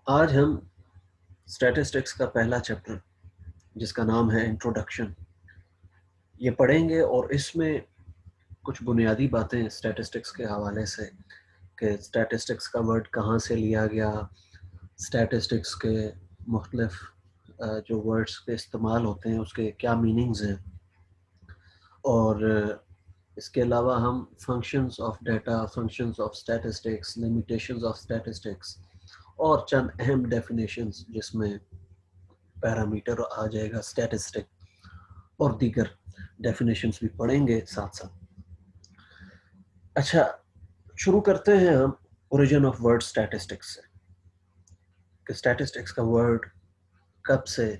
آج ہم اسٹیٹسٹکس کا پہلا چیپٹر جس کا نام ہے انٹروڈکشن یہ پڑھیں گے، اور اس میں کچھ بنیادی باتیں اسٹیٹسٹکس کے حوالے سے کہ اسٹیٹسٹکس کا ورڈ کہاں سے لیا گیا، اسٹیٹسٹکس کے مختلف جو ورڈز کے استعمال ہوتے ہیں اس کے کیا میننگز ہیں، اور اس کے علاوہ ہم functions of data, functions of statistics, limitations of statistics اور چند اہم ڈیفینیشنز جس میں پیرامیٹر آ جائے گا اسٹیٹسٹک اور دیگر ڈیفینیشنز بھی پڑھیں گے ساتھ ساتھ۔ اچھا، شروع کرتے ہیں ہم اوریجن آف ورڈ اسٹیٹسٹکس سے کہ اسٹیٹسٹکس کا ورڈ کب سے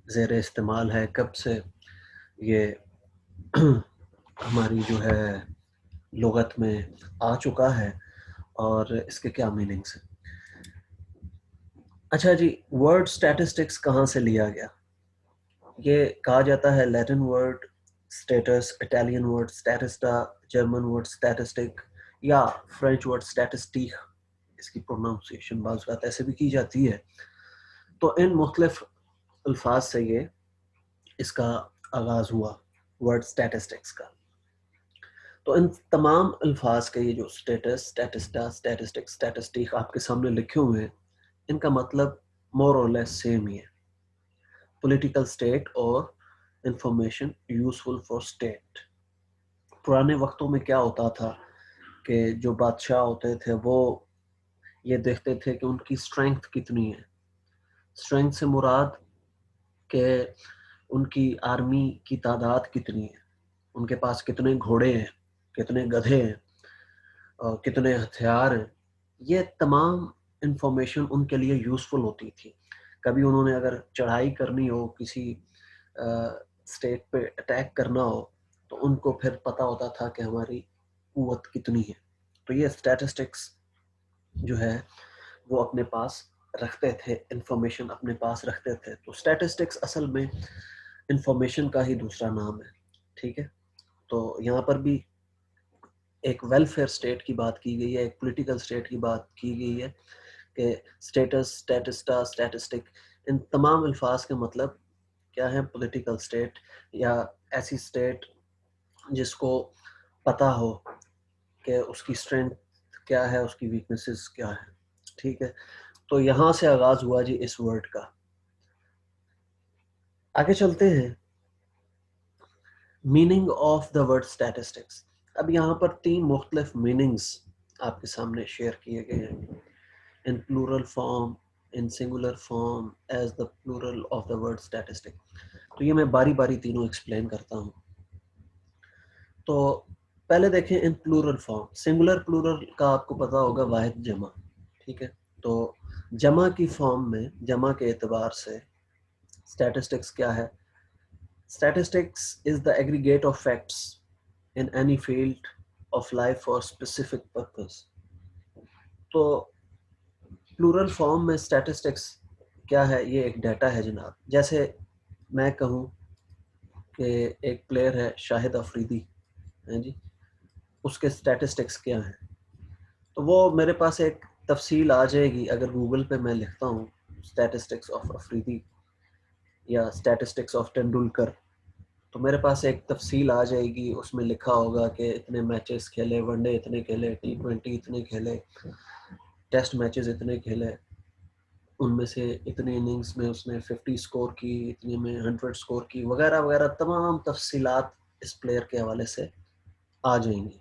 زیر استعمال ہے، کب سے یہ ہماری جو ہے لغت میں آ چکا ہے اور اس کے کیا میننگس ہیں۔ اچھا جی، ورڈ اسٹیٹسٹکس کہاں سے لیا گیا؟ یہ کہا جاتا ہے Latin word status, Italian word statista, German word statistik یا فرینچ ورڈ اسٹیٹسٹیک، اس کی پروناؤنسیشن بعض اوقات ایسے بھی کی جاتی ہے۔ تو ان مختلف الفاظ سے یہ اس کا آغاز ہوا ورڈ اسٹیٹسٹکس کا۔ تو ان تمام الفاظ کے یہ جو اسٹیٹس، اسٹیٹسٹا، اسٹیٹسٹک، اسٹیٹسٹیک آپ کے سامنے لکھے ہوئے ہیں، ان کا مطلب مور اور لیس سیم ہی ہے، پولیٹیکل اسٹیٹ اور انفارمیشن یوزفل فار اسٹیٹ۔ پرانے وقتوں میں کیا ہوتا تھا کہ جو بادشاہ ہوتے تھے وہ یہ دیکھتے تھے کہ ان کی اسٹرینگتھ کتنی ہے۔ اسٹرینگتھ سے مراد کہ ان کی آرمی کی تعداد کتنی ہے، ان کے پاس کتنے گھوڑے ہیں، کتنے گدھے ہیں، اور کتنے ہتھیار ہیں۔ یہ تمام انفارمیشن ان کے لیے یوزفل ہوتی تھی۔ کبھی انہوں نے اگر چڑھائی کرنی ہو، کسی اسٹیٹ پہ اٹیک کرنا ہو، تو ان کو پھر پتہ ہوتا تھا کہ ہماری قوت کتنی ہے۔ تو یہ اسٹیٹسٹکس جو ہے وہ اپنے پاس رکھتے تھے، انفارمیشن اپنے پاس رکھتے تھے۔ تو اسٹیٹسٹکس اصل میں انفارمیشن کا ہی دوسرا نام ہے، ٹھیک ہے۔ تو یہاں پر بھی ایک ویلفیئر اسٹیٹ کی بات کی گئی ہے، ایک پولیٹیکل اسٹیٹ کی بات کی گئی ہے کہ اسٹیٹس، اسٹیٹسٹا، اسٹیٹسٹک، ان تمام الفاظ کے مطلب کیا ہے؟ پولیٹیکل اسٹیٹ یا ایسی اسٹیٹ جس کو پتہ ہو کہ اس کی اسٹرینتھ کیا ہے، اس کی ویکنیسز کیا ہے، ٹھیک ہے۔ تو یہاں سے آغاز ہوا جی اس ورڈ کا۔ آگے چلتے ہیں، meaning of the word statistics. اب یہاں پر 3 مختلف میننگز آپ کے سامنے شیئر کیے گئے ہیں، in plural form, in singular form, as the plural of the word statistic. تو یہ میں باری باری تینوں ایکسپلین کرتا ہوں۔ تو پہلے دیکھیں ان پلورل فارم۔ سنگولر پلورل کا آپ کو پتا ہوگا واحد جمع، ٹھیک ہے۔ تو جمع کی فارم میں، جمع کے اعتبار سے اسٹیٹسٹکس کیا ہے؟ Statistics is the aggregate of facts in any field of life for specific purpose. تو پلورل فارم میں اسٹیٹسٹکس کیا ہے؟ یہ ایک ڈیٹا ہے جناب۔ جیسے میں کہوں کہ ایک پلیئر ہے شاہد افریدی، ہیں جی، اس کے اسٹیٹسٹکس کیا ہیں؟ تو وہ میرے پاس ایک تفصیل آ جائے گی اگر گوگل پہ میں لکھتا ہوں اسٹیٹسٹکس آف افریدی یا اسٹیٹسٹکس آف ٹینڈولکر، تو میرے پاس ایک تفصیل آ جائے گی، اس میں لکھا ہوگا کہ اتنے میچز کھیلے، ون ڈے اتنے کھیلے، T20 اتنے کھیلے، ٹیسٹ میچز اتنے کھیلے، ان میں سے اتنے اننگز میں اس نے 50 سکور کی، اتنے میں 100 سکور کی، وغیرہ وغیرہ تمام تفصیلات اس پلیئر کے حوالے سے آ جائیں گی۔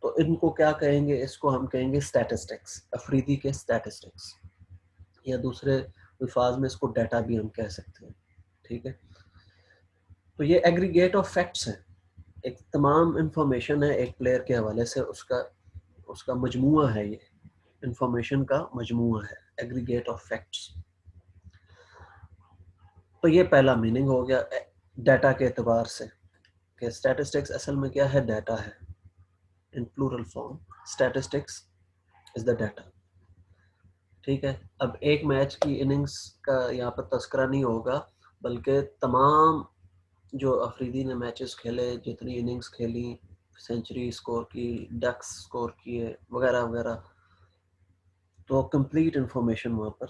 تو ان کو کیا کہیں گے؟ اس کو ہم کہیں گے اسٹیٹسٹکس، افریدی کے اسٹیٹسٹکس، یا دوسرے الفاظ میں اس کو ڈیٹا بھی ہم کہہ سکتے ہیں، ٹھیک ہے۔ تو یہ ایگریگیٹ آف فیکٹس ہیں، ایک تمام انفارمیشن ہے ایک پلیئر کے حوالے سے، اس کا مجموعہ ہے، یہ انفارمیشن کا مجموعہ ہے، ایگریگیٹ آف فیکٹس۔ تو یہ پہلا میننگ ہو گیا ڈیٹا کے اعتبار سے کہ اسٹیٹسٹکس اصل میں کیا ہے؟ ڈیٹا ہے۔ In plural form statistics is the data, ٹھیک ہے۔ اب ایک میچ کی اننگز کا یہاں پر تذکرہ نہیں ہوگا، بلکہ تمام جو افریدی نے میچز کھیلے، جتنی اننگز کھیلی، سینچری سکور کی، ڈکس سکور کیے، وغیرہ وغیرہ، تو کمپلیٹ انفارمیشن وہاں پر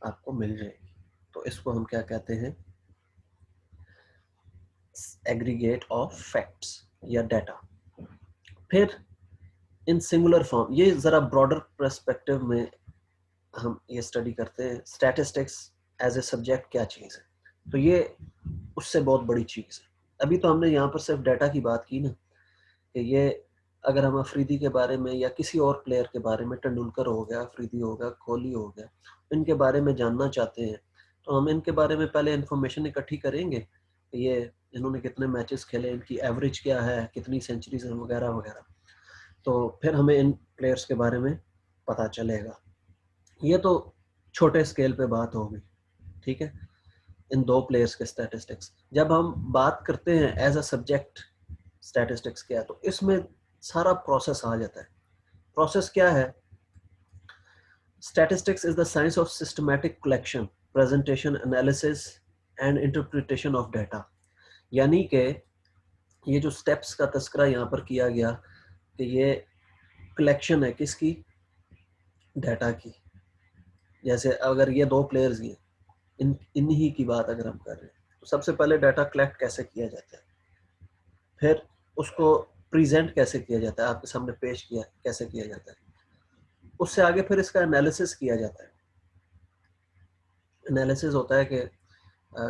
آپ کو مل جائے گی. تو اس کو ہم کیا کہتے ہیں؟ ایگریگیٹ آف فیکٹس یا ڈیٹا. پھر ان سنگولر فارم، یہ ذرا براڈر پرسپیکٹو میں ہم یہ اسٹڈی کرتے ہیں اسٹیٹسٹکس ایز اے سبجیکٹ کیا چیز ہے. تو یہ اس سے بہت بڑی چیز ہے. ابھی تو ہم نے یہاں پر صرف ڈیٹا کی بات کی نا، کہ یہ اگر ہم افریدی کے بارے میں یا کسی اور پلیئر کے بارے میں، ٹنڈولکر ہو گیا، افریدی ہو گیا، کوہلی ہو گیا، ان کے بارے میں جاننا چاہتے ہیں تو ہم ان کے بارے میں پہلے انفارمیشن اکٹھی کریں گے کہ یہ انہوں نے کتنے میچز کھیلے، ان کی ایوریج کیا ہے، کتنی سینچریز ہیں وغیرہ وغیرہ. تو پھر ہمیں ان پلیئرس کے بارے میں پتہ چلے گا. یہ تو چھوٹے اسکیل پہ بات ہوگی، ٹھیک ہے، ان دو پلیئرس کے اسٹیٹسٹکس. جب ہم بات کرتے ہیں ایز اے سبجیکٹ اسٹیٹسٹکس کیا ہے، تو اس میں سارا پروسیس آ جاتا ہے. پروسیس کیا ہے؟ Statistics is the science of systematic collection, presentation, analysis and interpretation of data. یعنی کہ یہ جو اسٹیپس کا تذکرہ یہاں پر کیا گیا کہ یہ کلیکشن ہے کس کی؟ ڈیٹا کی. جیسے اگر یہ دو پلیئرز ہیں، انہی کی بات اگر ہم کر رہے ہیں، تو سب سے پہلے ڈیٹا کلیکٹ کیسے کیا جاتا ہے، پھر اس کو پریزنٹ کیسے کیا جاتا ہے، آپ کے سامنے پیش کیا کیسے کیا جاتا ہے، اس سے آگے پھر اس کا انالیسس کیا جاتا ہے. انالیسس ہوتا ہے کہ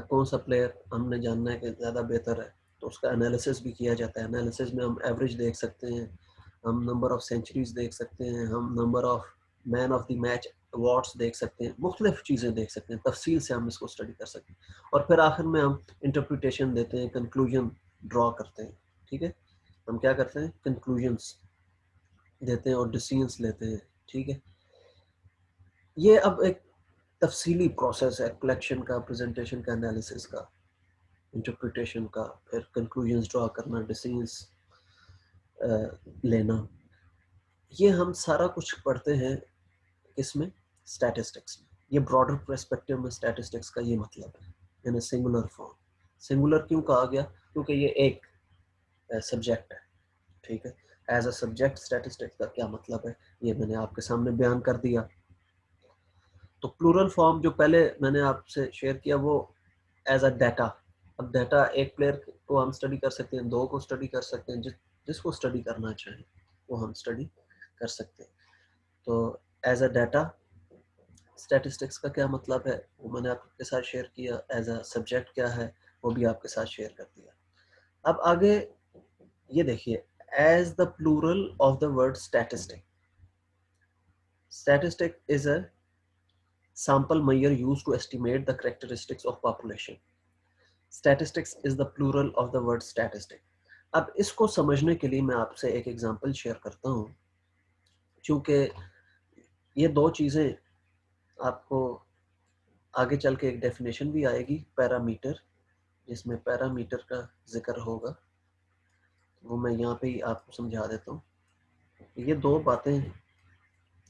کون سا پلیئر ہم نے جاننا ہے کہ زیادہ بہتر ہے، تو اس کا انالیسس بھی کیا جاتا ہے. انالیسس میں ہم ایوریج دیکھ سکتے ہیں، ہم نمبر آف سینچریز دیکھ سکتے ہیں، ہم number of man of the match awards دیکھ سکتے ہیں، مختلف چیزیں دیکھ سکتے ہیں، تفصیل سے ہم اس کو اسٹڈی کر سکتے ہیں. اور پھر آخر میں ہم انٹرپریٹیشن دیتے ہیں، کنکلوژن ڈرا کرتے ہیں. ٹھیک ہے، ہم کیا کرتے ہیں؟ کنکلوژنس دیتے ہیں اور ڈیسیژنس لیتے ہیں. ٹھیک ہے، یہ اب ایک تفصیلی پروسیس ہے کلیکشن کا، پریزنٹیشن کا، انالیسس کا، انٹرپریٹیشن کا، پھر کنکلوژنس ڈرا کرنا، ڈیسیژنس لینا. یہ ہم سارا کچھ پڑھتے ہیں کس میں؟ اسٹیٹسٹکس میں. یہ براڈر پرسپیکٹو میں اسٹیٹسٹکس کا یہ مطلب ہے، یعنی سنگولر فارم. سنگولر کیوں کہا گیا؟ کیونکہ یہ ایک سبجیکٹ ہے. ٹھیک ہے، ایز اے سبجیکٹ اسٹیٹسٹکس کا کیا مطلب ہے یہ میں نے آپ کے سامنے بیان کر دیا. تو پلورل فارم جو پہلے میں نے آپ سے شیئر کیا وہ ایز اے ڈیٹا. اب ڈیٹا ایک پلیئر کو ہم اسٹڈی کر سکتے ہیں، دو کو اسٹڈی کر سکتے ہیں، جس کو اسٹڈی کرنا چاہیں وہ ہم اسٹڈی کر سکتے ہیں. تو ایز اے ڈیٹا اسٹیٹسٹکس کا کیا مطلب ہے وہ میں نے آپ کے ساتھ شیئر کیا. ایز اے سبجیکٹ کیا ہے وہ بھی آپ کے ساتھ شیئر کر دیا. اب آگے یہ دیکھیے، as the plural of the word statistic. Statistic is a sample measure used to estimate the characteristics of population. Statistics is the plural of the word statistic. اب اس کو سمجھنے کے لیے میں آپ سے ایک ایگزامپل شیئر کرتا ہوں، چونکہ یہ دو چیزیں آپ کو آگے چل کے ایک ڈیفینیشن بھی آئے گی پیرامیٹر، جس میں پیرامیٹر کا ذکر ہوگا، وہ میں یہاں پہ ہی آپ کو سمجھا دیتا ہوں. یہ دو باتیں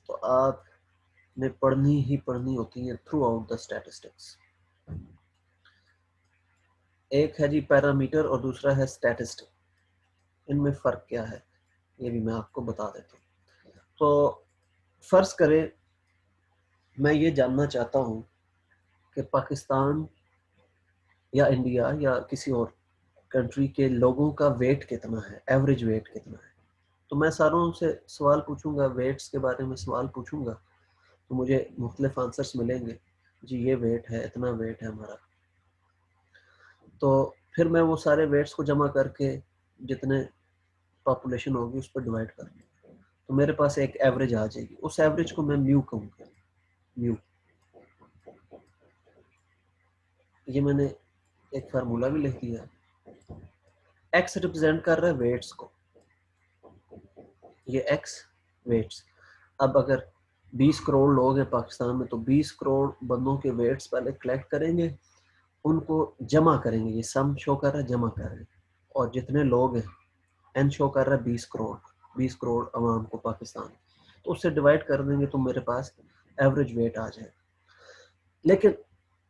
تو آپ نے پڑھنی ہی پڑھنی ہوتی ہیں تھرو آؤٹ دا اسٹیٹسٹکس. ایک ہے جی پیرامیٹر اور دوسرا ہے اسٹیٹسٹک. ان میں فرق کیا ہے یہ بھی میں آپ کو بتا دیتا ہوں. تو فرض کریں میں یہ جاننا چاہتا ہوں کہ پاکستان یا انڈیا یا کسی اور کنٹری کے لوگوں کا ویٹ کتنا ہے، ایوریج ویٹ کتنا ہے. تو میں ساروں سے سوال پوچھوں گا، ویٹس کے بارے میں سوال پوچھوں گا، تو مجھے مختلف آنسرس ملیں گے. جی یہ ویٹ ہے، اتنا ویٹ ہے ہمارا. تو پھر میں وہ سارے ویٹس کو جمع کر کے جتنے پاپولیشن ہوگی اس پر ڈیوائڈ کر دوں، تو میرے پاس ایک ایوریج آ جائے گی. اس ایوریج کو میں میو کہوں گا. میو، یہ میں نے ایک فارمولا بھی لکھ دیا. ایکس ریپرزینٹ کر رہا ہے ویٹس کو، یہ ایکس ویٹس. اب اگر 20 کروڑ لوگ ہیں پاکستان میں، تو 20 کروڑ بندوں کے ویٹس پہلے کلیکٹ کریں گے، ان کو جمع کریں گے. یہ سم شو کر رہا ہے، جمع کر رہے ہیں، اور جتنے لوگ ہیں این شو کر رہا ہے 20 کروڑ، 20 کروڑ عوام کو پاکستان، تو اس سے ڈیوائڈ کر دیں گے تو میرے پاس ایوریج ویٹ آ جائے. لیکن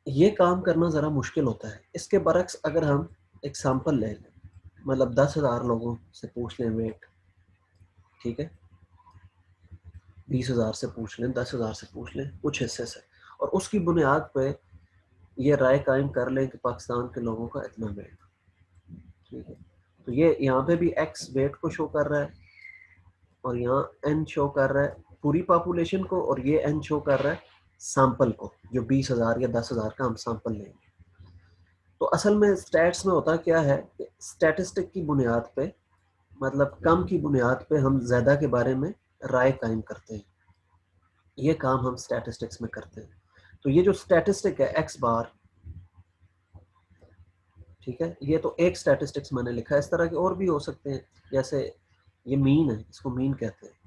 یہ کام کرنا ذرا مشکل ہوتا ہے. اس کے برعکس اگر ہم ایک سیمپل لے لیں، مطلب 10,000 لوگوں سے پوچھ لیں ویٹ، ٹھیک ہے، 20,000 سے پوچھ لیں، 10,000 سے پوچھ لیں، کچھ حصے سے، اور اس کی بنیاد پہ یہ رائے قائم کر لیں کہ پاکستان کے لوگوں کا اتنا ویٹ. ٹھیک ہے, تو یہ یہاں پہ بھی ایکس ویٹ کو شو کر رہا ہے اور یہاں این شو کر رہا ہے پوری پاپولیشن کو, اور یہ این شو کر رہا ہے سیمپل کو, جو 20,000 یا 10,000 کا ہم سیمپل لیں گے. تو اصل میں اسٹیٹس میں ہوتا کیا ہے کہ اسٹیٹسٹک کی بنیاد پہ, مطلب کم کی بنیاد پہ ہم زیادہ کے بارے میں رائے قائم کرتے ہیں. یہ کام ہم اسٹیٹسٹکس میں کرتے ہیں. تو یہ جو اسٹیٹسٹک ہے ایکس بار, ٹھیک ہے, یہ تو ایک اسٹیٹسٹکس میں نے لکھا ہے, اس طرح کے اور بھی ہو سکتے ہیں. جیسے یہ مین ہے, اس کو مین کہتے ہیں.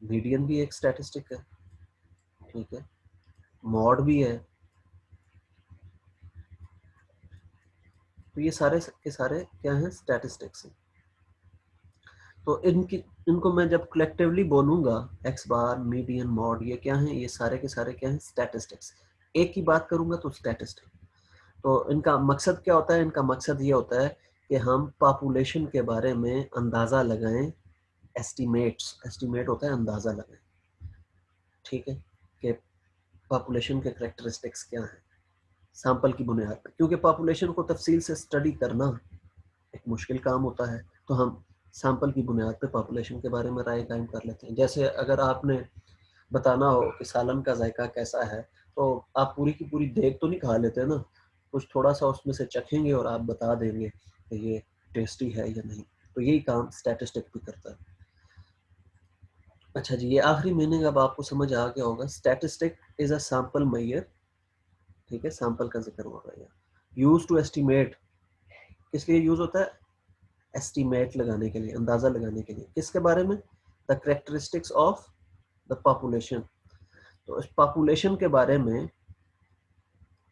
میڈین بھی ایک اسٹیٹسٹک ہے, ٹھیک ہے, ماڈ بھی ہے. تو یہ سارے کے سارے کیا ہیں, اسٹیٹسٹکس ہیں. تو ان کو میں جب کلیکٹیولی بولوں گا, ایکس بار, میڈین, ماڈ, یہ کیا ہیں, یہ سارے کے سارے کیا ہیں, اسٹیٹسٹکس. ایک کی بات کروں گا تو اسٹیٹسٹک. تو ان کا مقصد کیا ہوتا ہے, ان کا مقصد یہ ہوتا ہے کہ ہم پاپولیشن کے بارے میں اندازہ لگائیں. ایسٹیمیٹ ہوتا ہے اندازہ لگائیں, ٹھیک ہے, کہ پاپولیشن کے کریکٹرسٹکس کیا ہیں سیمپل کی بنیاد پر. کیونکہ پاپولیشن کو تفصیل سے اسٹڈی کرنا ایک مشکل کام ہوتا ہے, تو ہم سیمپل کی بنیاد پہ پاپولیشن کے بارے میں رائے قائم کر لیتے ہیں. جیسے اگر آپ نے بتانا ہو کہ سالن کا ذائقہ کیسا ہے, تو آپ پوری کی پوری دیگ تو نہیں کھا لیتے نا, کچھ تھوڑا سا اس میں سے چکھیں گے اور آپ بتا دیں گے کہ یہ ٹیسٹی ہے یا نہیں. تو یہی کام اسٹیٹسٹک بھی کرتا ہے. اچھا جی, یہ آخری میننگ اب آپ کو سمجھ آ گیا ہوگا. Statistic is a sample measure, ٹھیک ہے, سیمپل کا ذکر ہو رہا ہے. یوز ٹو ایسٹیمیٹ, کس لیے یوز ہوتا ہے, ایسٹیمیٹ لگانے کے لیے, اندازہ لگانے کے لیے. کس کے بارے میں, the characteristics of the population. تو اس پاپولیشن کے بارے میں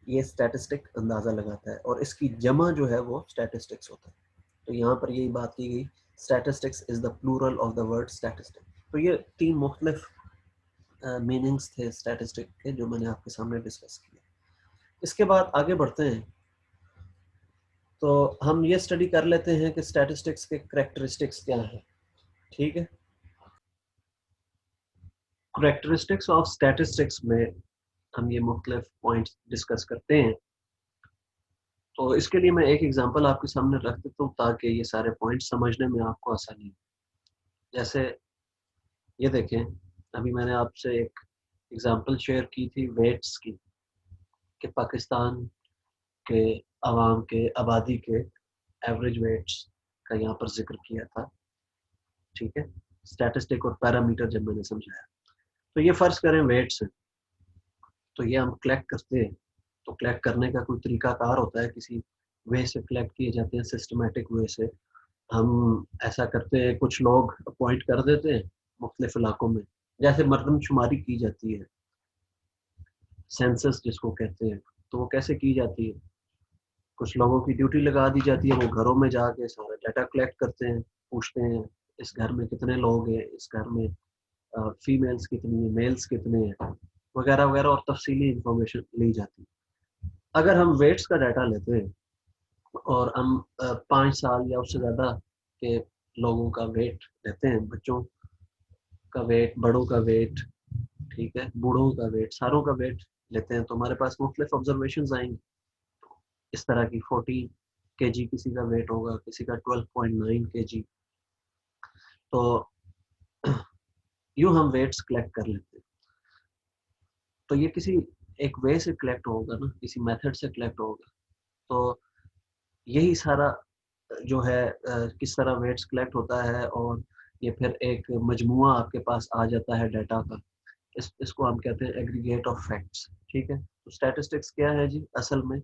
یہ اسٹیٹسٹک اندازہ لگاتا ہے, اور اس کی جمع جو ہے وہ اسٹیٹسٹکس ہوتا ہے. تو یہاں پر یہی بات کی گئی, statistics is the plural of the word statistic. تو یہ 3 مختلف میننگز تھے اسٹیٹسٹک کے, جو میں نے آپ کے سامنے ڈسکس کیے. اس کے بعد آگے بڑھتے ہیں. تو ہم یہ اسٹڈی کر لیتے ہیں کہ اسٹیٹسٹکس کے کریکٹرسٹکس کیا ہیں, ٹھیک ہے. کریکٹرسٹکس آف اسٹیٹسٹکس میں ہم یہ مختلف پوائنٹس ڈسکس کرتے ہیں. تو اس کے لیے میں ایک ایگزامپل آپ کے سامنے رکھ دیتا ہوں تاکہ یہ سارے پوائنٹس سمجھنے میں آپ کو آسانی ہو. جیسے یہ دیکھیں, ابھی میں نے آپ سے ایک ایگزامپل شیئر کی تھی ویٹس کی, کہ پاکستان کے عوام کے, آبادی کے ایوریج ویٹس کا یہاں پر ذکر کیا تھا, ٹھیک ہے, اسٹیٹسٹک اور پیرامیٹر جب میں نے سمجھایا. تو یہ فرض کریں ویٹس ہیں, تو یہ ہم کلیکٹ کرتے ہیں. تو کلیکٹ کرنے کا کوئی طریقہ کار ہوتا ہے, کسی وے سے کلیکٹ کیے جاتے ہیں, سسٹمیٹک وے سے. ہم ایسا کرتے ہیں, کچھ لوگ اپوائنٹ کر دیتے ہیں مختلف علاقوں میں, جیسے مردم شماری کی جاتی ہے, سینسس جس کو کہتے ہیں. تو وہ کیسے کی جاتی ہے, کچھ لوگوں کی ڈیوٹی لگا دی جاتی ہے, وہ گھروں میں جا کے سارا ڈیٹا کلیکٹ کرتے ہیں, پوچھتے ہیں اس گھر میں کتنے لوگ ہیں, اس گھر میں فیمیلز کتنی ہیں, میلز کتنے ہیں, وغیرہ وغیرہ, اور تفصیلی انفارمیشن لی جاتی ہے. اگر ہم ویٹس کا ڈیٹا لیتے ہیں اور ہم 5 سال یا اس سے زیادہ کے لوگوں کا ویٹ لیتے ہیں, بچوں کا ویٹ, بڑوں کا ویٹ, ٹھیک ہے, بوڑھوں کا ویٹ, ساروں کا ویٹ لیتے ہیں, تو ہمارے پاس مختلف آبزرویشنز آئیں گے. اس طرح کی 40 کے جی کسی کا ویٹ ہوگا, کسی کا 12.9 کے جی. تو یوں ہم ویٹس کلیکٹ کر لیتے ہیں. تو یہ کسی ایک وے سے کلیکٹ ہوگا نا, کسی میتھڈ سے کلیکٹ ہوگا. تو یہی سارا جو ہے کس طرح ویٹس کلیکٹ ہوتا ہے, اور یہ پھر ایک مجموعہ آپ کے پاس آ جاتا ہے ڈیٹا کا. اس کو ہم کہتے ہیں ایگریگیٹ آف فیکٹس, ٹھیک ہے. تو اسٹیٹسٹکس کیا ہے جی, اصل میں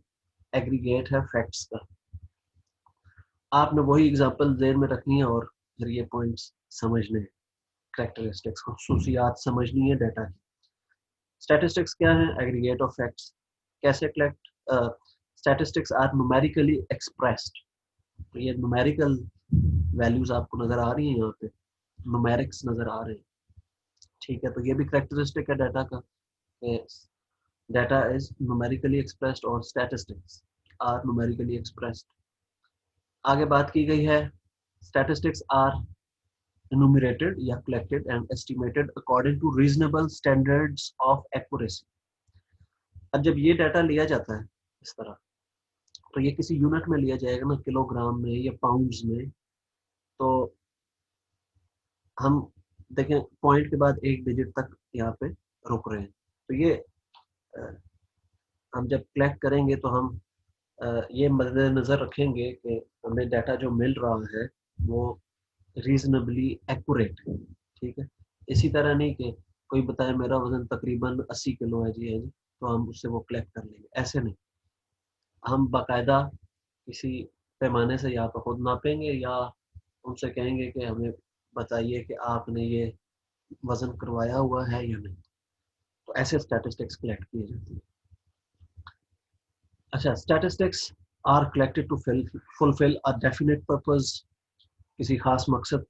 ایگریگیٹ ہے فیکٹس کا. آپ نے وہی ایگزامپل ذہن میں رکھنی ہے اور پھر یہ پوائنٹس سمجھنے ہیں, کریکٹرسٹکس, خصوصیات سمجھنی ہے ڈیٹا کی. اسٹیٹسٹکس کیا ہے, ایگریگیٹ آف فیکٹس. کیسے collect, statistics are numerically expressed. تو یہ نومیریکل ویلیوز آپ کو نظر آ رہی ہیں, یہاں پہ نومیرکس نظر آ رہے ہیں, ٹھیک ہے. تو یہ بھی کریکٹرسٹک ہے ڈیٹا کا, ڈیٹا از نومیریکلی ایکسپریسڈ اور اسٹیٹسٹکس آر نومیریکلی ایکسپریسڈ. آگے بات کی گئی ہے, statistics are enumerated یا collected and estimated according to reasonable standards of accuracy. اب جب یہ ڈیٹا لیا جاتا ہے اس طرح تو یہ کسی یونٹ میں لیا جائے گا نا، کلو گرام میں یا پاؤنڈز میں. تو ہم دیکھیں پوائنٹ کے بعد ایک ڈیجٹ تک یہاں پہ رک رہے ہیں. تو یہ ہم جب کلیکٹ کریں گے تو ہم یہ مد نظر رکھیں گے کہ ہمیں ڈیٹا جو مل رہا ہے وہ ریزنبلی ایکوریٹ ہے. ٹھیک ہے، اسی طرح نہیں کہ کوئی بتائے میرا وزن تقریباً 80 کلو ہے جی، ہے جی، تو ہم اس سے وہ کلیکٹ کر لیں گے. ایسے نہیں، ہم باقاعدہ کسی پیمانے سے یا تو خود ناپیں گے یا ان سے کہیں گے کہ ہمیں بتائیے کہ آپ نے یہ وزن کروایا ہوا ہے یا نہیں. تو ایسے اسٹیٹسٹکس کلیکٹ کیے جاتے ہیں. اچھا، statistics are collected to fulfil a definite purpose. کسی خاص مقصد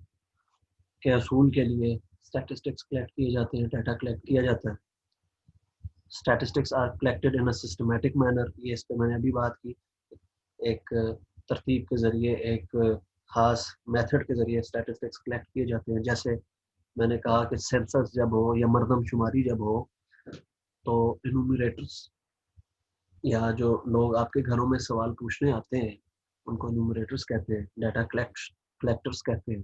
کے حصول کے لیے اسٹیٹسٹکس کلیکٹ کیے جاتے ہیں، ڈیٹا کلیکٹ کیا جاتا ہے. Statistics are collected in a systematic manner. یہ اس پہ میں نے ابھی بات کی، ایک ترتیب کے ذریعے، ایک خاص میتھڈ کے ذریعے اسٹیٹسٹکس کلیکٹ کیے جاتے ہیں. جیسے میں نے کہا کہ سینسس جب ہو یا مردم شماری جب ہو تو انومریٹرس یا جو لوگ آپ کے گھروں میں سوال پوچھنے آتے ہیں ان کو انومریٹرس کہتے ہیں، ڈیٹا کلیکٹرس کہتے ہیں.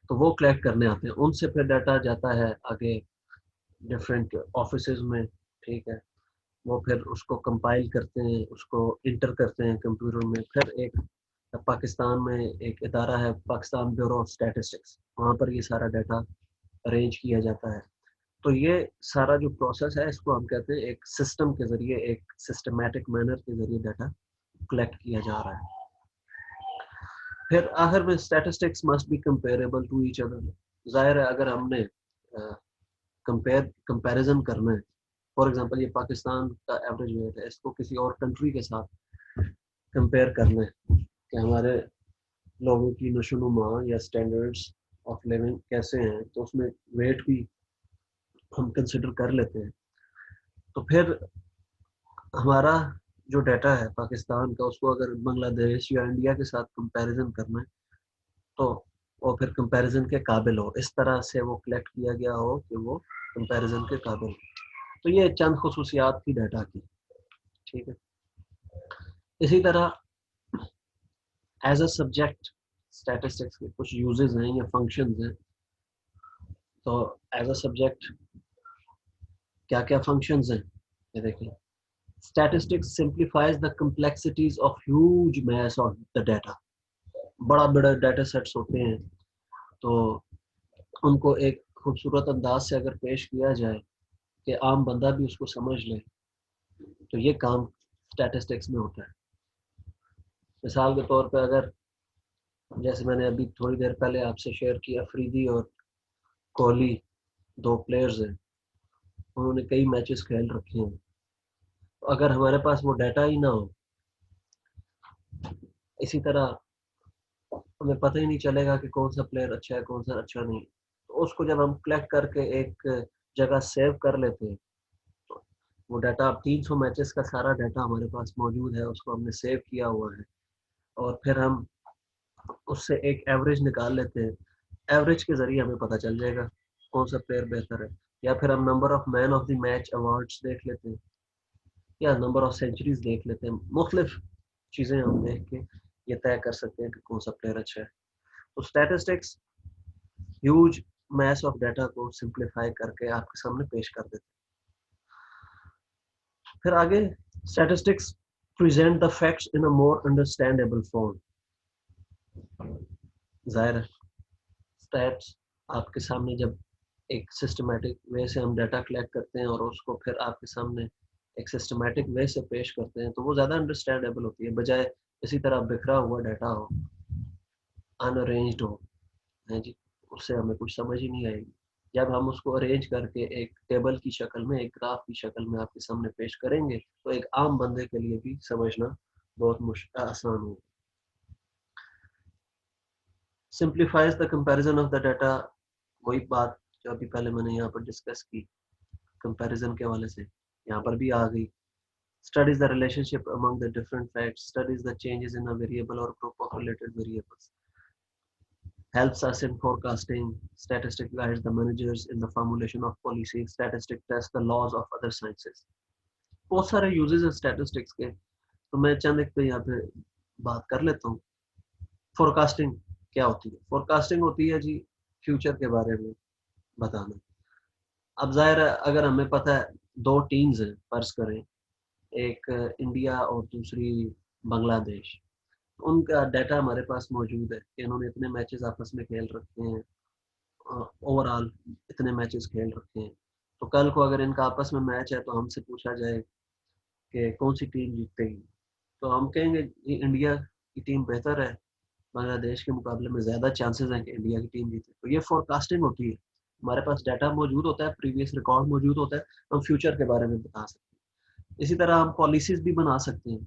تو وہ کلیکٹ کرنے آتے ہیں، ان سے پھر ڈیٹا جاتا ہے آگے ڈفرینٹ آفیسز میں. ٹھیک ہے، وہ پھر اس کو کمپائل کرتے ہیں، اس کو انٹر کرتے ہیں کمپیوٹر میں. پھر ایک پاکستان میں ایک ادارہ ہے پاکستان بیورو آف اسٹیٹسٹکس، وہاں پر یہ سارا ڈیٹا ارینج کیا جاتا ہے. تو یہ سارا جو پروسیس ہے اس کو ہم کہتے ہیں ایک سسٹم کے ذریعے، ایک سسٹمیٹک مینر کے ذریعے ڈیٹا کلیکٹ کیا جا رہا ہے. پھر آخر میں statistics must be comparable to each other. ظاہر ہے اگر ہم نے کمپیریزن کرنا ہے، فار ایگزامپل یہ پاکستان کا ایوریج ویٹ ہے، اس کو کسی اور کنٹری کے ساتھ کمپیئر کرنا ہے کہ ہمارے لوگوں کی نشو و نما یا اسٹینڈرڈس آف لیونگ کیسے ہیں، تو اس میں ویٹ بھی ہم کنسیڈر کر لیتے ہیں. تو پھر ہمارا جو ڈیٹا ہے پاکستان کا، اس کو اگر بنگلہ دیش یا انڈیا کے ساتھ کمپیریزن کرنا ہے تو وہ پھر کمپیریزن کے قابل ہو، اس طرح سے وہ کلیکٹ کیا گیا ہو کہ وہ کمپیریزن کے قابل ہو. تو یہ چند خصوصیات کی ڈیٹا کی. ٹھیک ہے، اسی طرح ایز اے سبجیکٹ اسٹیٹسٹکس کے کچھ یوزز ہیں یا فنکشنز ہیں. تو ایز اے سبجیکٹ کیا کیا فنکشنز ہیں یہ دیکھیں. Statistics simplifies the complexities of huge mass of the data. بڑا بڑا ڈیٹا سیٹس ہوتے ہیں تو ان کو ایک خوبصورت انداز سے اگر پیش کیا جائے کہ عام بندہ بھی اس کو سمجھ لے، تو یہ کام اسٹیٹسٹکس میں ہوتا ہے. مثال کے طور پہ اگر جیسے میں نے ابھی تھوڑی دیر پہلے آپ سے شیئر کیا، افریدی اور کوہلی 2 پلیئرز ہیں، انہوں نے کئی میچز کھیل رکھے ہیں. اگر ہمارے پاس وہ ڈیٹا ہی نہ ہو، اسی طرح ہمیں پتہ ہی نہیں چلے گا کہ کون سا پلیئر اچھا ہے کون سا اچھا نہیں. تو اس کو جب ہم کلیکٹ کر کے ایک جگہ سیو کر لیتے ہیں تو وہ ڈیٹا، 300 میچز کا سارا ڈیٹا ہمارے پاس موجود ہے، اس کو ہم نے سیو کیا ہوا ہے. اور پھر ہم اس سے ایک ایوریج نکال لیتے ہیں. ایوریج کے ذریعے ہمیں پتہ چل جائے گا کون سا پلیئر بہتر ہے. یا پھر ہم number of man of the match awards دیکھ لیتے ہیں یا نمبر آف سینچریز دیکھ لیتے ہیں. مختلف چیزیں ہم دیکھ کے یہ طے کر سکتے ہیں کہ کون سا پلیئر اچھا ہے. تو statistics huge mass of data کو سمپلیفائی کر کے آپ کے سامنے پیش کر دیتے ہیں. پھر آگے statistics present the facts in a more understandable form. ظاہر ہے اسٹیٹس آپ کے سامنے جب ایک سسٹمیٹک وے سے ہم ڈیٹا کلیکٹ کرتے ہیں اور اس کو پھر آپ کے سامنے ایک سسٹمیٹک وے سے پیش کرتے ہیں تو وہ زیادہ انڈرسٹینڈیبل ہوتی ہے، بجائے اسی طرح بکھرا ہوا ڈیٹا ہو، ان ارینجڈ ہو جی، اس سے ہمیں کچھ سمجھ ہی نہیں آئے گی. جب ہم اس کو ارینج کر کے ایک ٹیبل کی شکل میں، ایک گراف کی شکل میں آپ کے سامنے پیش کریں گے تو ایک عام بندے کے لیے بھی سمجھنا بہت آسان ہوگا. Simplifies the comparison of the data. وہی بات جو ابھی پہلے میں نے یہاں پر ڈسکس کی کمپیریزن کے حوالے سے یہاں پر بھی آ گئی. Studies the relationship among the different facts, studies the changes in a variable or group of related variables, helps us in forecasting. Statistic guides the managers in the formulation of policy. Statistic tests the laws of other sciences. بہت سارے uses ہیں statistics کے، تو میں چند ایک پہ یہاں پہ بات کر لیتا ہوں. فورکاسٹنگ کیا ہوتی ہے؟ فورکاسٹنگ ہوتی ہے جی فیوچر کے بارے میں بتانا. اب ظاہر ہے اگر ہمیں پتہ ہے دو ٹیمز ہیں فرض کریں، ایک انڈیا اور دوسری بنگلہ دیش، ان کا ڈیٹا ہمارے پاس موجود ہے کہ انہوں نے اتنے میچز آپس میں کھیل رکھے ہیں، اوور آل اتنے میچز کھیل رکھے ہیں. تو کل کو اگر ان کا آپس میں میچ ہے تو ہم سے پوچھا جائے کہ کون سی ٹیم جیتے گی، تو ہم کہیں گے یہ انڈیا کی ٹیم بہتر ہے، بنگلہ دیش کے مقابلے میں زیادہ چانسز ہیں کہ انڈیا کی ٹیم جیتے. تو یہ فور کاسٹنگ ہوتی ہے، ہمارے پاس ڈیٹا موجود ہوتا ہے، پریویس ریکارڈ موجود ہوتا ہے، ہم فیوچر کے بارے میں بتا سکتے ہیں. اسی طرح ہم پالیسیز بھی بنا سکتے ہیں.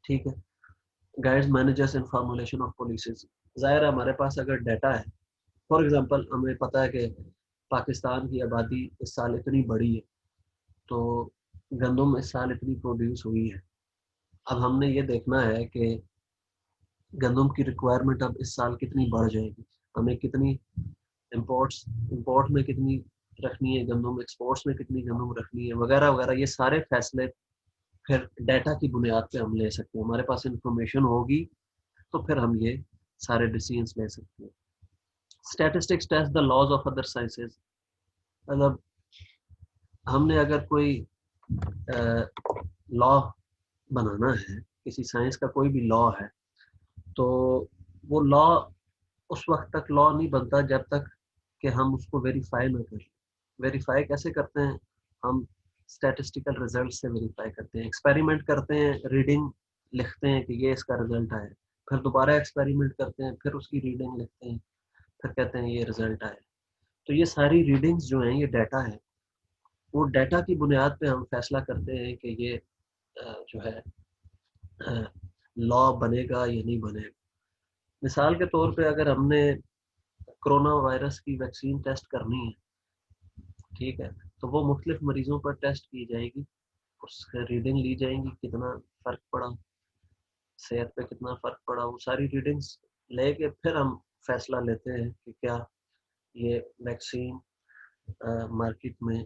ٹھیک ہے، guides managers in formulation of policies. ظاہر ہے ہمارے پاس اگر ڈیٹا ہے، فار ایگزامپل ہمیں پتہ ہے کہ پاکستان کی آبادی اس سال اتنی بڑی ہے، تو گندم اس سال اتنی پروڈیوس ہوئی ہے. اب ہم نے یہ دیکھنا ہے کہ گندم کی ریکوائرمنٹ اب اس سال کتنی بڑھ جائے گی، ہمیں کتنی امپورٹ میں کتنی رکھنی ہے گندم، ایکسپورٹس میں کتنی گندم رکھنی ہے، وغیرہ وغیرہ. یہ سارے فیصلے پھر ڈیٹا کی بنیاد پہ ہم لے سکتے ہیں. ہمارے پاس انفارمیشن ہوگی تو پھر ہم یہ سارے ڈیسیژنس لے سکتے ہیں. Statistics test the laws of other sciences. مطلب ہم نے اگر کوئی لا بنانا ہے، کسی سائنس کا کوئی بھی لا ہے، تو وہ لا اس وقت تک لا نہیں بنتا جب تک کہ ہم اس کو ویریفائی نہ کریں. ویریفائی کیسے کرتے ہیں؟ ہم اسٹیٹسٹیکل رزلٹ سے ویریفائی کرتے ہیں. ایکسپیریمنٹ کرتے ہیں، ریڈنگ لکھتے ہیں کہ یہ اس کا رزلٹ آئے، پھر دوبارہ ایکسپیریمنٹ کرتے ہیں، پھر اس کی ریڈنگ لکھتے ہیں، پھر کہتے ہیں یہ رزلٹ آئے. تو یہ ساری ریڈنگز جو ہیں یہ ڈیٹا ہے. وہ ڈیٹا کی بنیاد پہ ہم فیصلہ کرتے ہیں کہ یہ جو ہے لا بنے گا یا نہیں بنے گا. مثال کے طور پہ اگر ہم نے کرونا وائرس کی ویکسین ٹیسٹ کرنی ہے، ٹھیک ہے، تو وہ مختلف مریضوں پر ٹیسٹ کی جائے گی، اس سے ریڈنگ لی جائیں گی، کتنا فرق پڑا، صحت پہ کتنا فرق پڑا. وہ ساری ریڈنگز لے کے پھر ہم فیصلہ لیتے ہیں کہ کیا یہ ویکسین مارکیٹ میں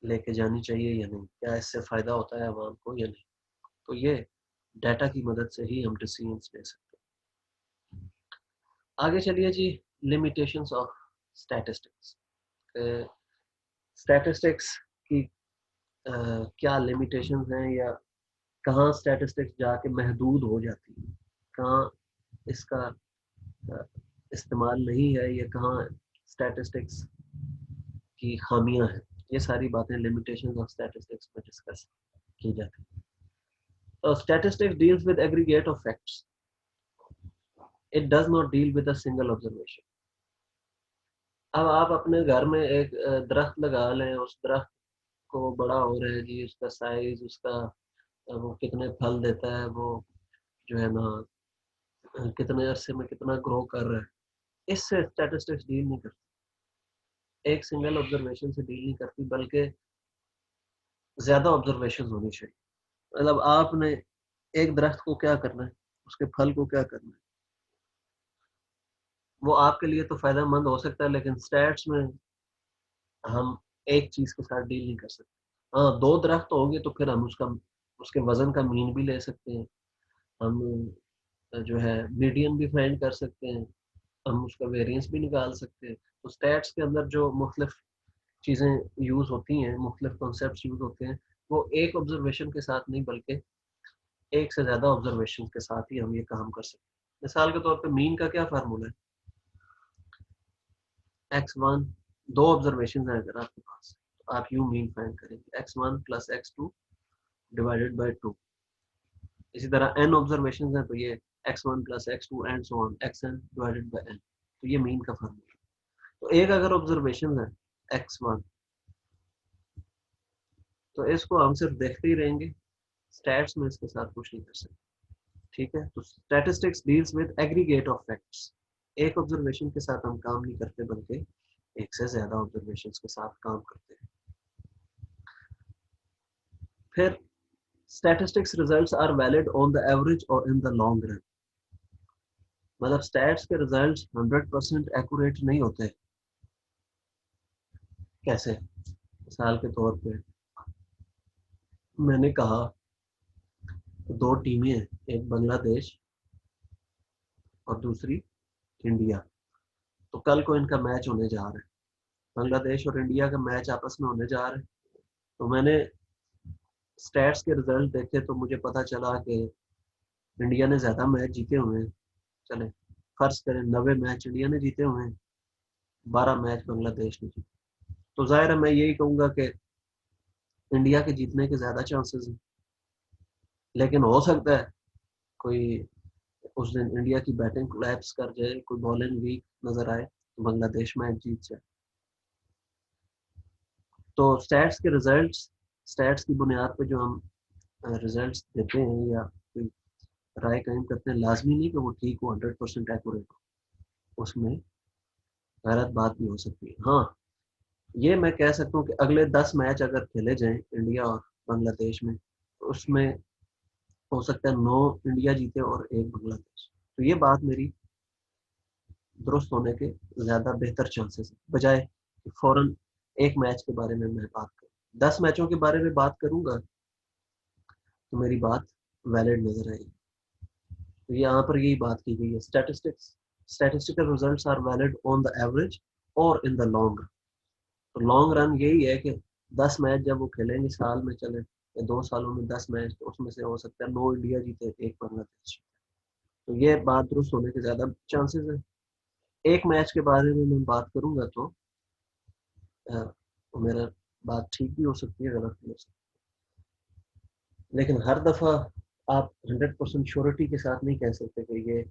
لے کے جانی چاہیے یا نہیں، کیا اس سے فائدہ ہوتا ہے عوام کو یا نہیں. تو یہ ڈیٹا کی مدد سے ہی ہم ڈیسیژنس لے سکتے ہیں. آگے چلیے جی، لمیٹیشنس آف اسٹیٹسٹکس. اسٹیٹسٹکس کی کیا لمیٹیشنز ہیں، یا کہاں اسٹیٹسٹکس جا کے محدود ہو جاتی ہے، کہاں اس کا استعمال نہیں ہے، یا کہاں اسٹیٹسٹکس کی خامیاں ہیں. یہ ساری باتیں لمیٹیشنز آف اسٹیٹسٹکس میں ڈسکس کی جاتی ہیں. Statistics deals with aggregate of facts. It does not deal with a single observation. اب آپ اپنے گھر میں ایک درخت لگا لیں، اس درخت کو بڑا ہو رہا ہے جی، اس کا سائز، اس کا وہ کتنے پھل دیتا ہے، وہ جو ہے نا کتنے عرصے میں کتنا گرو کر رہا ہے، اس سے اسٹیٹسٹکس ڈیل نہیں کرتی. ایک سنگل آبزرویشن سے ڈیل نہیں کرتی، بلکہ زیادہ آبزرویشن ہونی چاہیے. مطلب آپ نے ایک درخت کو کیا کرنا ہے، اس کے پھل کو کیا کرنا ہے، وہ آپ کے لیے تو فائدہ مند ہو سکتا ہے، لیکن سٹیٹس میں ہم ایک چیز کے ساتھ ڈیل نہیں کر سکتے. ہاں، دو درخت ہوں گے تو پھر ہم اس کے وزن کا مین بھی لے سکتے ہیں، ہم جو ہے میڈین بھی فائنڈ کر سکتے ہیں، ہم اس کا ویریئنس بھی نکال سکتے ہیں. تو سٹیٹس کے اندر جو مختلف چیزیں یوز ہوتی ہیں، مختلف کانسیپٹس یوز ہوتے ہیں، وہ ایک آبزرویشن کے ساتھ نہیں بلکہ ایک سے زیادہ آبزرویشن کے ساتھ ہی ہم یہ کام کر سکتے ہیں. مثال کے طور پہ مین کا کیا فارمولا ہے؟ x1، دو آبزرویشن ہیں اگر آپ کے پاس تو آپ یوں مین فائنڈ کریں گے x1 plus x2 divided by 2. اسی طرح n آبزرویشن ہیں تو یہ x1 plus x2 and so on xn divided by n. تو یہ مین کا فارمولا. تو ایک اگر آبزرویشن ہے x1 تو اس کو ہم صرف دیکھتے ہی رہیں گے، اسٹیٹس میں اس کے ساتھ کچھ نہیں کر سکتے. ٹھیک ہے، تو statistics deals with aggregate of facts. ایک آبزرویشن کے ساتھ ہم کام نہیں کرتے بلکہ ایک سے زیادہ آبزرویشنز کے ساتھ کام کرتے ہیں. پھر statistics results are valid on the average or in the long run. مطلب stats کے results 100% accurate نہیں ہوتے. کیسے؟ مثال کے طور پہ میں نے کہا دو ٹیمیں ہیں، ایک بنگلہ دیش اور دوسری انڈیا، تو کل کو ان کا میچ ہونے جا رہا ہے، بنگلہ دیش اور انڈیا کا میچ آپس میں ہونے جا رہا ہے. تو میں نے اسٹیٹس کے رزلٹ دیکھے تو مجھے پتا چلا کہ انڈیا نے زیادہ میچ جیتے ہوئے ہیں. چلے فرض کریں 90 میچ انڈیا نے جیتے ہوئے ہیں، 12 میچ بنگلہ دیش نے جیتے. تو ظاہر ہے میں یہی کہوں گا کہ انڈیا کے جیتنے کے زیادہ چانسز ہیں، لیکن ہو سکتا ہے کوئی اس دن انڈیا کی بیٹنگ کولیپس کر جائے، کوئی بالنگ ویک نظر آئے تو بنگلہ دیش میچ جیت جائے. تو اسٹیٹس کے ریزلٹس، اسٹیٹس کی بنیاد پہ جو ہم ریزلٹس دیتے ہیں یا کوئی رائے قائم کرتے ہیں، لازمی نہیں کہ وہ ٹھیک ہو، 100% ایکوریٹ ہو، اس میں غلط بات بھی ہو سکتی ہے. ہاں یہ میں کہہ سکتا ہوں کہ اگلے 10 میچ اگر کھیلے جائیں انڈیا اور بنگلہ دیش میں، اس میں ہو سکتا ہے 9 انڈیا جیتے اور 1 بنگلہ دیش. تو یہ بات میری درست ہونے کے زیادہ بہتر چانسز ہیں، بجائے کہ فوراً ایک میچ کے بارے میں بات کروں. 10 میچوں کے بارے میں بات کروں گا تو میری بات ویلڈ نظر آئے گی. تو یہاں پر یہی بات کی گئی ہے، statistical results are valid on the average اور ان دا لانگ رن. تو لانگ رن یہی ہے کہ 10 میچ جب وہ کھیلیں گے سال میں، چلے یا 2 سالوں میں 10 میچ، تو اس میں سے ہو سکتا ہے 9 انڈیا جیتے، 1 بنگلہ دیش. تو یہ بات درست ہونے کے زیادہ چانسز ہیں. ایک میچ کے بارے میں بات کروں گا تو میرا بات ٹھیک بھی ہو سکتی ہے، غلط بھی ہو سکتی ہے، لیکن ہر دفعہ آپ 100% شیورٹی کے ساتھ نہیں کہہ سکتے کہ یہ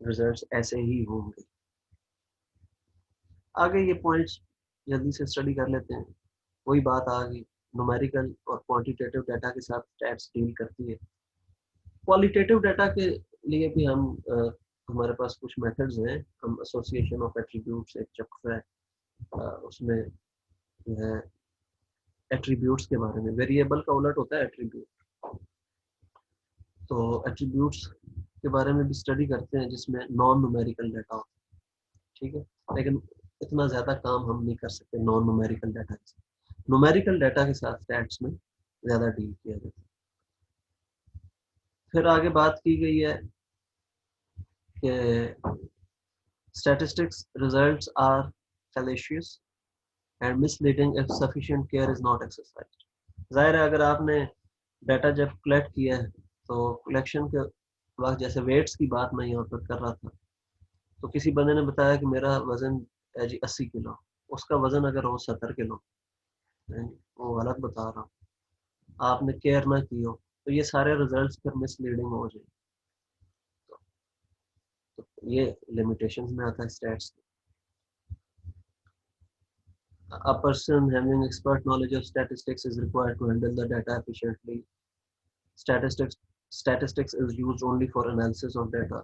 ریزلٹس ایسے ہی ہوں گے. آگے یہ پوائنٹس جلدی سے اسٹڈی کر لیتے ہیں. وہی بات آ گئی، نومیریکل اور کوانٹیٹیو ڈیٹا کے ساتھ اسٹیٹس ڈیل کرتی ہے. کوالٹیٹیو ڈیٹا کے لیے بھی ہمارے پاس کچھ میتھڈز ہیں. ہم ایسوسیشن آف ایٹریبیوٹس ایک چیپٹر ہے، اس میں جو ہے ایٹریبیوٹس کے بارے میں، ویریبل کا الٹ ہوتا ہے ایٹریبیوٹ، تو ایٹریبیوٹس کے بارے میں بھی اسٹڈی کرتے ہیں جس میں نان نومیریکل ڈیٹا ہوتا ہے. ٹھیک ہے، لیکن اتنا زیادہ کام ہم نہیں کر سکتے نان نومیریکل ڈیٹا کے ساتھ. نومیریکل ڈیٹا کے ساتھ اسٹیٹس میں زیادہ ڈیل کیا جاتا ہے. پھر آگے بات کی گئی ہے کہ statistics results are fallacious and misleading if sufficient care is not exercised. ظاہر ہے اگر آپ نے ڈیٹا جب کلیکٹ کیا ہے تو کلیکشن کے وقت، جیسے ویٹس کی بات میں یہاں پر کر رہا تھا، تو کسی بندے نے بتایا کہ میرا وزن ہے جی 80 کلو، اس کا وزن اگر ہو 70 کلو، وہ غلط بتا رہا ہوں، آپ نے کیئر نہ کی ہو، تو یہ سارے ریزلٹس پھر مس لیڈنگ ہو جائیں. تو یہ لمیٹیشنز میں آتا ہے status. A person having expert knowledge of statistics is required to handle the data efficiently. Statistics is used only for analysis of data.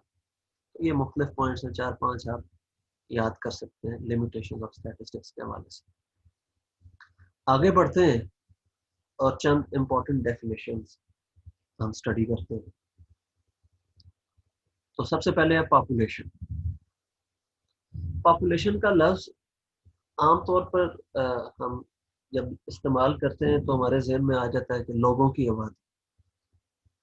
یہ مختلف پوائنٹس ہیں، 4-5 آپ یاد کر سکتے ہیں لمیٹیشن آف اسٹیٹسٹکس کے حوالے سے. آگے بڑھتے ہیں اور چند امپورٹنٹ ڈیفینیشنز ہم اسٹڈی کرتے ہیں. تو سب سے پہلے ہے پاپولیشن. پاپولیشن کا لفظ عام طور پر ہم جب استعمال کرتے ہیں تو ہمارے ذہن میں آ جاتا ہے کہ لوگوں کی آبادی.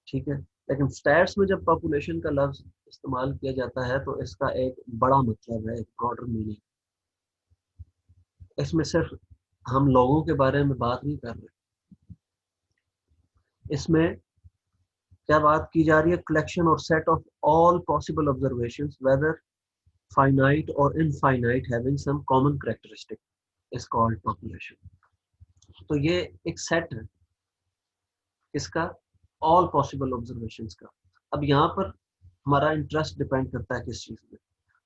ٹھیک ہے، لیکن اسٹیٹس میں جب پاپولیشن کا لفظ استعمال کیا جاتا ہے تو اس کا ایک بڑا مطلب ہے، ایک براڈر میننگ. اس میں صرف ہم لوگوں کے بارے میں بات نہیں کر رہے، اس میں کیا بات کی جا رہی ہے؟ کلیکشن اور set of all possible observations whether finite or infinite having some common characteristic is called population. تو یہ ایک سیٹ ہے اس کا all possible observations کا. اب یہاں پر ہمارا انٹرسٹ ڈیپینڈ کرتا ہے کس چیز میں.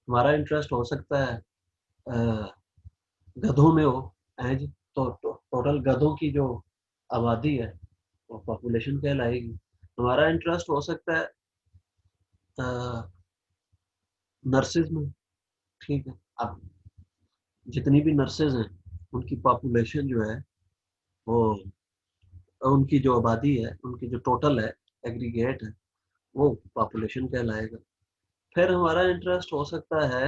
ہمارا انٹرسٹ ہو سکتا ہے گدھوں میں ہو، تو ٹوٹل گدھوں کی جو آبادی ہے وہ پاپولیشن کہلائے گی. ہمارا انٹرسٹ ہو سکتا ہے نرسز میں. ٹھیک ہے، اب جتنی بھی نرسز ہیں ان کی پاپولیشن جو ہے، وہ ان کی جو آبادی ہے، ان کی جو ٹوٹل ہے، ایگریگیٹ ہے، وہ پاپولیشن کہلائے گا. پھر ہمارا انٹرسٹ ہو سکتا ہے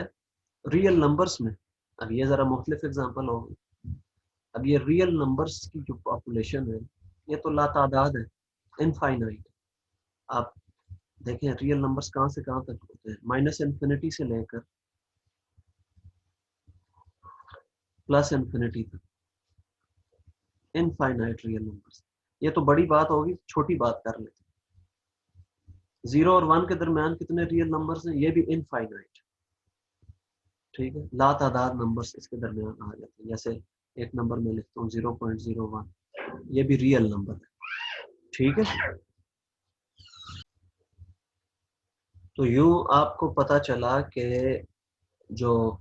ریئل نمبرز میں. اب یہ ذرا مختلف اگزامپل ہوگی. اب یہ ریئل نمبرز کی جو پاپولیشن ہے یہ تو لا تعداد ہے، انفائنائٹ. آپ دیکھیں ریئل نمبرز کہاں سے کہاں تک ہوتے ہیں، مائنس انفینٹی سے لے کر پلس انفینٹی تک، انفائنائٹ ریئل نمبرز. یہ تو بڑی بات ہوگی، چھوٹی بات کر لیتے ہیں. 0 اور 1 کے درمیان کتنے ریئل نمبرز ہیں، یہ بھی انفائنائٹ. ٹھیک ہے، لا تعداد نمبرز اس کے درمیان آ جاتے ہیں. جیسے ایک نمبر میں لکھتا ہوں 0.01، یہ بھی ریئل نمبر ہے. ٹھیک ہے، تو یوں آپ کو پتا چلا کہ جو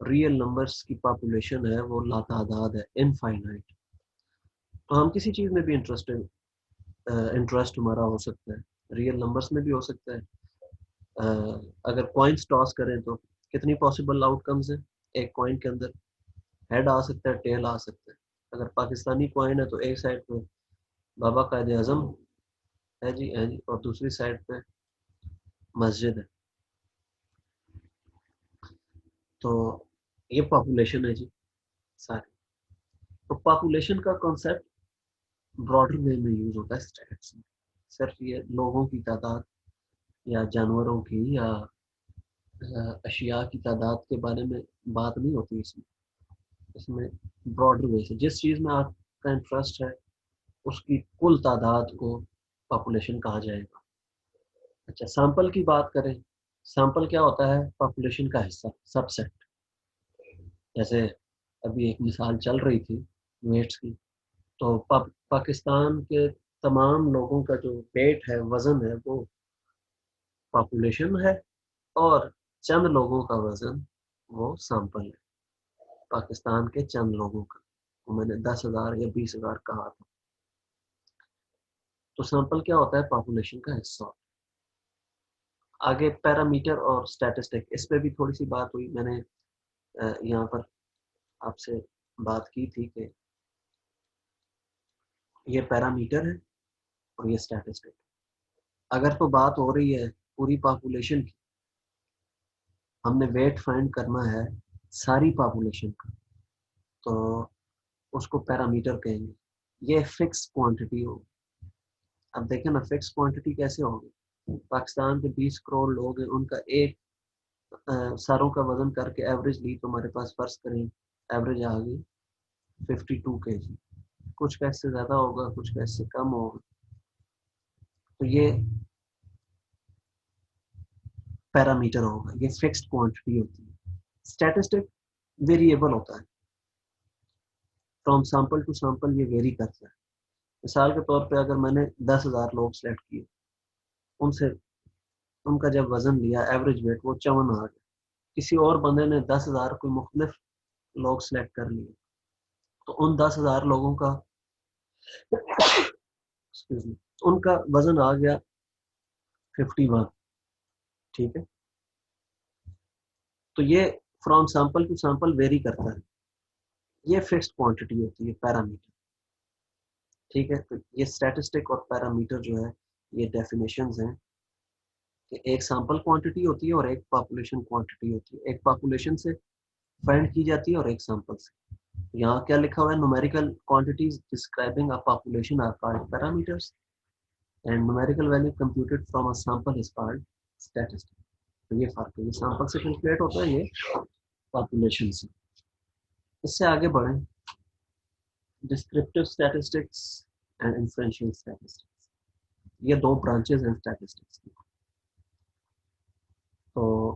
ریئل نمبرز کی پاپولیشن ہے وہ لا تعداد ہے، انفائنائٹ. تو ہم کسی چیز میں بھی انٹرسٹ ہمارا ہو سکتا ہے، ریئل نمبرز میں بھی ہو سکتا ہے. اگر کوائنس ٹاس کریں تو کتنی پاسبل آؤٹ کمز ہیں، ایک کوائن کے اندر ہیڈ آ سکتا ہے، ٹیل آ سکتا ہے. اگر پاکستانی کوائن ہے تو ایک سائڈ پہ بابا قائد اعظم ہے جی، اور دوسری سائڈ پہ مسجد ہے. تو یہ پاپولیشن ہے جی ساری. تو پاپولیشن کا کانسیپٹ براڈر وے میں یوز ہوتا ہے اسٹیٹس میں. صرف یہ لوگوں کی تعداد یا جانوروں کی یا اشیاء کی تعداد کے بارے میں بات نہیں ہوتی اس میں براڈر وے سے جس چیز میں آپ کا انٹرسٹ ہے اس کی کل تعداد کو پاپولیشن کہا جائے گا. اچھا، سیمپل کی بات کریں، سیمپل کیا ہوتا ہے، پاپولیشن کا حصہ، سب سیٹ. جیسے ابھی ایک مثال چل رہی تھی ویٹس کی، تو پاکستان کے تمام لوگوں کا جو ویٹ ہے، وزن ہے، وہ پاپولیشن ہے، اور چند لوگوں کا وزن وہ سیمپل ہے. پاکستان کے چند لوگوں کا، میں نے 10,000 یا 20,000 کہا تھا. تو سیمپل کیا ہوتا ہے، پاپولیشن کا حصہ. آگے پیرامیٹر اور اسٹیٹسٹک، اس پہ بھی تھوڑی سی بات ہوئی. میں نے یہاں پر آپ سے بات کی تھی کہ یہ پیرامیٹر ہے اور یہ اسٹیٹسٹک. اگر تو بات ہو رہی ہے پوری پاپولیشن کی، ہم نے ویٹ فائنڈ کرنا ہے ساری پاپولیشن کا، تو اس کو پیرامیٹر کہیں گے. یہ فکس کوانٹٹی ہوگی. اب دیکھیں نا فکس کوانٹٹی کیسے ہوگی، پاکستان کے 20 کروڑ لوگ ہیں، ان کا ایک ساروں کا وزن کر کے ایوریج لی تو ہمارے پاس فرض کریں ایوریج آ گئی 52 kg. کچھ کا اس سے زیادہ ہوگا، کچھ کا اس سے کم ہوگا. تو یہ پیرامیٹر ہوگا، یہ فکسڈ کوانٹٹی ہوتی ہے. اسٹیٹسٹک ویریبل ہوتا ہے، فرام سیمپل ٹو سیمپل یہ ویری کرتا ہے. مثال کے طور پہ اگر میں نے 10,000 لوگ سلیکٹ کیے، ان سے ان کا جب وزن لیا ایوریج ویٹ وہ 54 آ گیا. کسی اور بندے نے 10,000 کوئی مختلف لوگ سلیکٹ کر لیے، تو ان 10,000 لوگوں کا ان کا وزن آ گیا 51. ٹھیک ہے، تو یہ from sample to sample vary کرتا ہے. یہ فکسڈ کوانٹٹی ہوتی ہے، پیرامیٹر. ٹھیک ہے، تو یہ اسٹیٹسٹک اور پیرامیٹر جو ہے یہ ڈیفینیشنز ہیں کہ ایک سیمپل کوانٹٹی ہوتی ہے اور ایک پاپولیشن کوانٹٹی ہوتی ہے. ایک پاپولیشن سے فائنڈ کی جاتی ہے اور ایک سیمپل سے. یہاں کیا لکھا ہوا ہے، numerical quantities describing a population are called parameters and numerical value computed from a sample is called statistic. تو یہ فرق ہے، یہ سیمپل سے کیلکولیٹ ہوتا ہے، یہ پاپولیشن سے. اس سے آگے بڑھیں، descriptive statistics and inferential statistics. یہ دو برانچز ہیں اسٹیٹسٹکس کی. تو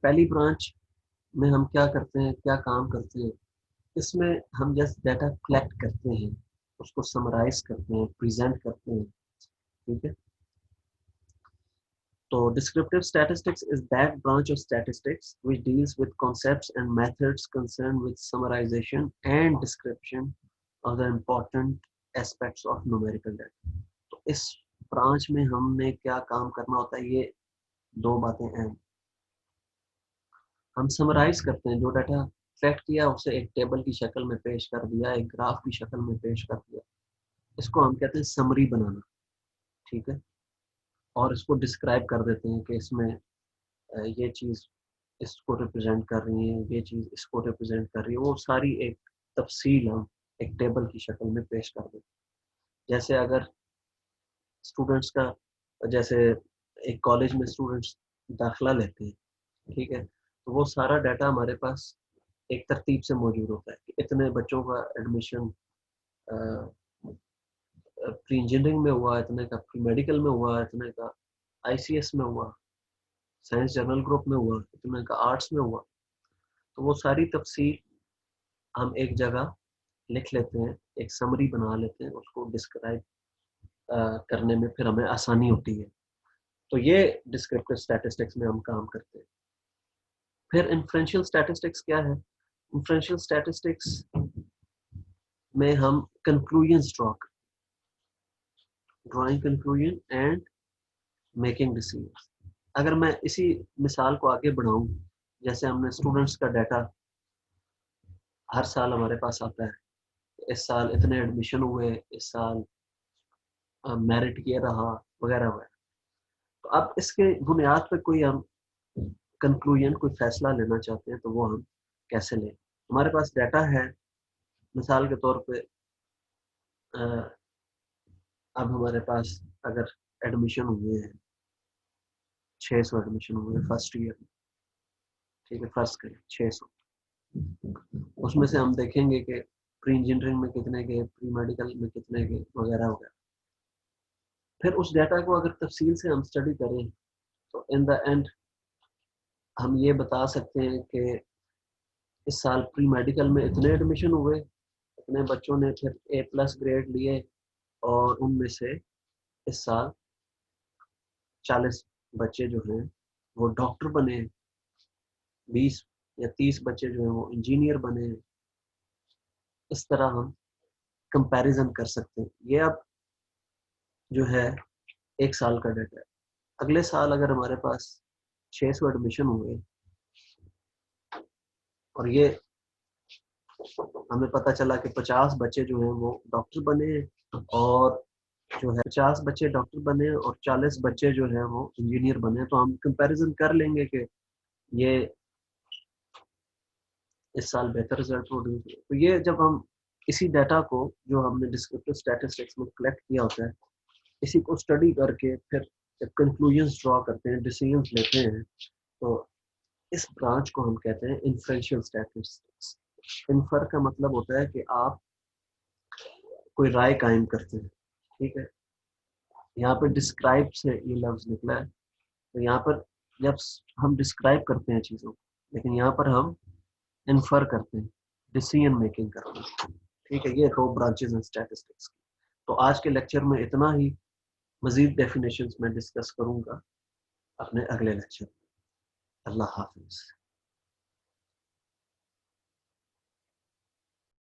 پہلی برانچ میں ہم کیا کرتے ہیں، کیا کام کرتے ہیں، اس میں ہم جسٹ ڈیٹا کلیکٹ کرتے ہیں، اس کو سمرائز کرتے ہیں، پریزنٹ کرتے ہیں. ٹھیک ہے، تو descriptive statistics is that branch of statistics which deals with concepts and methods concerned with summarization and description of the important aspects of numerical data. تو اس برانچ میں ہم نے کیا کام کرنا ہوتا ہے، یہ دو باتیں اہم. ہم سمرائز کرتے ہیں جو ڈیٹا کلیکٹ کیا، اسے ایک ٹیبل کی شکل میں پیش کر دیا، ایک گراف کی شکل میں پیش کر دیا. اس کو ہم کہتے ہیں سمری بنانا. ٹھیک ہے، اور اس کو ڈسکرائب کر دیتے ہیں کہ اس میں یہ چیز اس کو ریپرزینٹ کر رہی ہے، یہ چیز اس کو ریپرزینٹ کر رہی ہے. وہ ساری ایک تفصیل ہم ایک ٹیبل کی شکل میں پیش کر دیتے ہیں. جیسے اگر اسٹوڈنٹس کا، جیسے ایک کالج میں اسٹوڈنٹس داخلہ لیتے ہیں، ٹھیک ہے، تو وہ سارا ڈیٹا ہمارے پاس ایک ترتیب سے موجود ہوتا ہے کہ اتنے بچوں کا ایڈمیشن پری انجینئرنگ میں ہوا، اتنے کا پری میڈیکل میں ہوا، اتنے کا آئی سی ایس میں ہوا، سائنس جرنل گروپ میں ہوا، اتنے کا آرٹس میں ہوا. تو وہ ساری تفصیل ہم ایک جگہ لکھ لیتے ہیں، ایک سمری بنا لیتے ہیں، اس کو ڈسکرائب کرنے میں پھر ہمیں آسانی ہوتی ہے. تو یہ ڈسکرپٹیو اسٹیٹسٹکس میں ہم کام کرتے ہیں. پھر انفرینشیل اسٹیٹسٹکس کیا ہے؟ انفرینشیل اسٹیٹسٹکس میں ہم conclusions drawing conclusion and making decision. اگر میں اسی مثال کو آگے بڑھاؤں، جیسے ہم نے اسٹوڈنٹس کا ڈیٹا ہر سال ہمارے پاس آتا ہے، اس سال اتنے ایڈمیشن ہوئے، اس سال میرٹ یہ رہا، وغیرہ وغیرہ. تو اب اس کے بنیاد پہ کوئی ہم کنکلوژن، کوئی فیصلہ لینا چاہتے ہیں تو وہ ہم کیسے لیں؟ ہمارے پاس ڈیٹا ہے، مثال کے طور پہ اب ہمارے پاس اگر ایڈمیشن ہوئے ہیں 600 ایڈمیشن ہوئے فرسٹ ایئر میں، ٹھیک ہے، فرض کریں 600. اس میں سے ہم دیکھیں گے کہ پری انجینئرنگ میں کتنے گئے، پری میڈیکل میں کتنے گئے، وغیرہ وغیرہ. پھر اس ڈیٹا کو اگر تفصیل سے ہم اسٹڈی کریں تو ان دا اینڈ ہم یہ بتا سکتے ہیں کہ اس سال پری میڈیکل میں اتنے ایڈمیشن ہوئے، اتنے بچوں نے پھر A+ گریڈ لیے، اور ان میں سے اس سال 40 بچے جو ہیں وہ ڈاکٹر بنے، 20 یا 30 بچے جو ہیں وہ انجینئر بنے. اس طرح ہم کمپیریزن کر سکتے ہیں. یہ اب جو ہے ایک سال کا ڈیٹا ہے. اگلے سال اگر ہمارے پاس 600 ایڈمیشن ہوئے اور یہ ہمیں پتہ چلا کہ 50 بچے جو ہیں وہ ڈاکٹر بنے، اور جو ہے 50 بچے ڈاکٹر بنے اور 40 بچے جو ہیں وہ انجینئر بنے، تو ہم کمپیریزن کر لیں گے کہ یہ اس سال بہتر رزلٹ پروڈیوس ہوئے. تو یہ جب ہم اسی ڈیٹا کو جو ہم نے ڈسکرپٹیو اسٹیٹسٹکس میں کلیکٹ کیا ہوتا ہے، اسی کو اسٹڈی کر کے پھر جب کنکلوژنس ڈرا کرتے ہیں، ڈیسیژنس لیتے ہیں، تو اس برانچ کو ہم کہتے ہیں انفرینشیل اسٹیٹسٹکس. انفر کا مطلب ہوتا ہے کہ آپ کوئی رائے قائم کرتے ہیں، ٹھیک ہے. یہاں پہ ڈسکرائب سے یہ لفظ نکلا ہے، تو یہاں پر جب ہم ڈسکرائب کرتے ہیں چیزوں کو، لیکن یہاں پر ہم انفر کرتے ہیں، ڈیسیژن میکنگ کرتے ہیں، ٹھیک ہے. یہ 2 برانچز ہیں اسٹیٹسٹکس کی. تو آج کے لیکچر میں اتنا ہی. مزید ڈیفینیشنز میں ڈسکس کروں گا اپنے اگلے لیکچر میں. اللہ حافظ.